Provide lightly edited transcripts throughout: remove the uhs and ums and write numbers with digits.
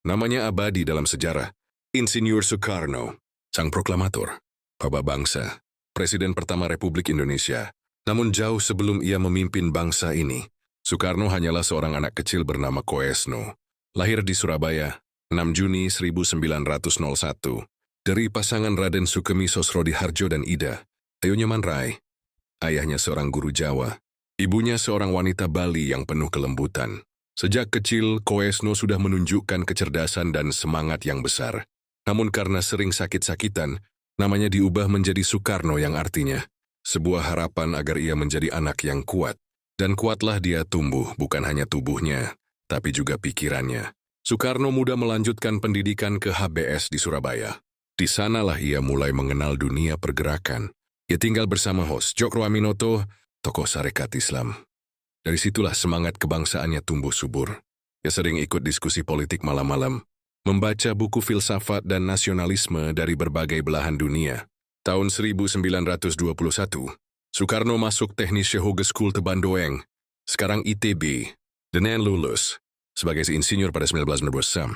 Namanya abadi dalam sejarah. Insinyur Soekarno, sang proklamator, bapa bangsa, Presiden pertama Republik Indonesia. Namun jauh sebelum ia memimpin bangsa ini, Soekarno hanyalah seorang anak kecil bernama Koesno. Lahir di Surabaya, 6 Juni 1901, dari pasangan Raden Sukemi Sosrodihardjo dan Ida, Teo Nyoman Rai. Ayahnya seorang guru Jawa, ibunya seorang wanita Bali yang penuh kelembutan. Sejak kecil, Koesno sudah menunjukkan kecerdasan dan semangat yang besar. Namun karena sering sakit-sakitan, namanya diubah menjadi Soekarno yang artinya sebuah harapan agar ia menjadi anak yang kuat. Dan kuatlah dia tumbuh bukan hanya tubuhnya, tapi juga pikirannya. Soekarno muda melanjutkan pendidikan ke HBS di Surabaya. Di sanalah ia mulai mengenal dunia pergerakan. Ia tinggal bersama host Djokro Aminoto, tokoh Sarekat Islam. Dari situlah semangat kebangsaannya tumbuh subur. Ia sering ikut diskusi politik malam-malam, membaca buku filsafat dan nasionalisme dari berbagai belahan dunia. Tahun 1921, Soekarno masuk Technische Hogeschool Tebandoeng, sekarang ITB, dengan lulus sebagai insinyur pada 1912.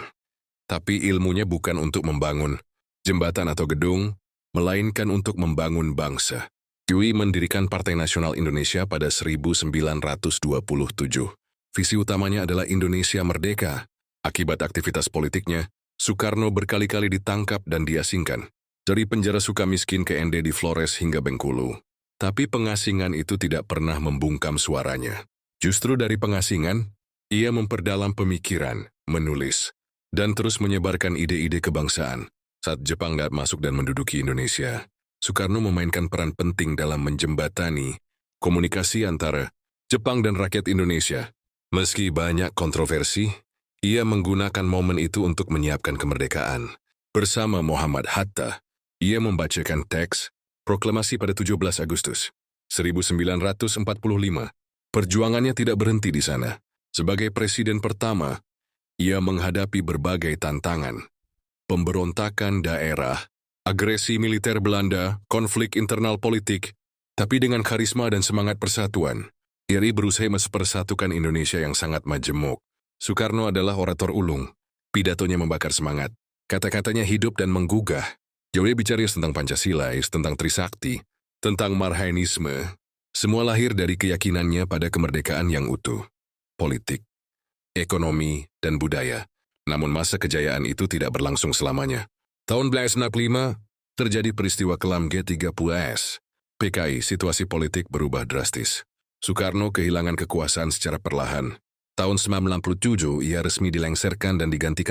Tapi ilmunya bukan untuk membangun jembatan atau gedung, melainkan untuk membangun bangsa. Dwi mendirikan Partai Nasional Indonesia pada 1927. Visi utamanya adalah Indonesia Merdeka. Akibat aktivitas politiknya, Soekarno berkali-kali ditangkap dan diasingkan. Dari penjara Sukamiskin ke ND di Flores hingga Bengkulu. Tapi pengasingan itu tidak pernah membungkam suaranya. Justru dari pengasingan, ia memperdalam pemikiran, menulis, dan terus menyebarkan ide-ide kebangsaan. Saat Jepang masuk dan menduduki Indonesia, Soekarno memainkan peran penting dalam menjembatani komunikasi antara Jepang dan rakyat Indonesia. Meski banyak kontroversi, ia menggunakan momen itu untuk menyiapkan kemerdekaan. Bersama Muhammad Hatta, ia membacakan teks proklamasi pada 17 Agustus 1945. Perjuangannya tidak berhenti di sana. Sebagai presiden pertama, ia menghadapi berbagai tantangan. Pemberontakan daerah, agresi militer Belanda, konflik internal politik, tapi dengan karisma dan semangat persatuan, ia berusaha mempersatukan Indonesia yang sangat majemuk. Soekarno adalah orator ulung, pidatonya membakar semangat, kata-katanya hidup dan menggugah. Dia bicara tentang Pancasila, tentang Trisakti, tentang Marhainisme, semua lahir dari keyakinannya pada kemerdekaan yang utuh, politik, ekonomi, dan budaya. Namun masa kejayaan itu tidak berlangsung selamanya. Tahun 1965, terjadi peristiwa kelam G30S. PKI, situasi politik berubah drastis. Soekarno kehilangan kekuasaan secara perlahan. Tahun 1967, ia resmi dilengsarkan dan digantikan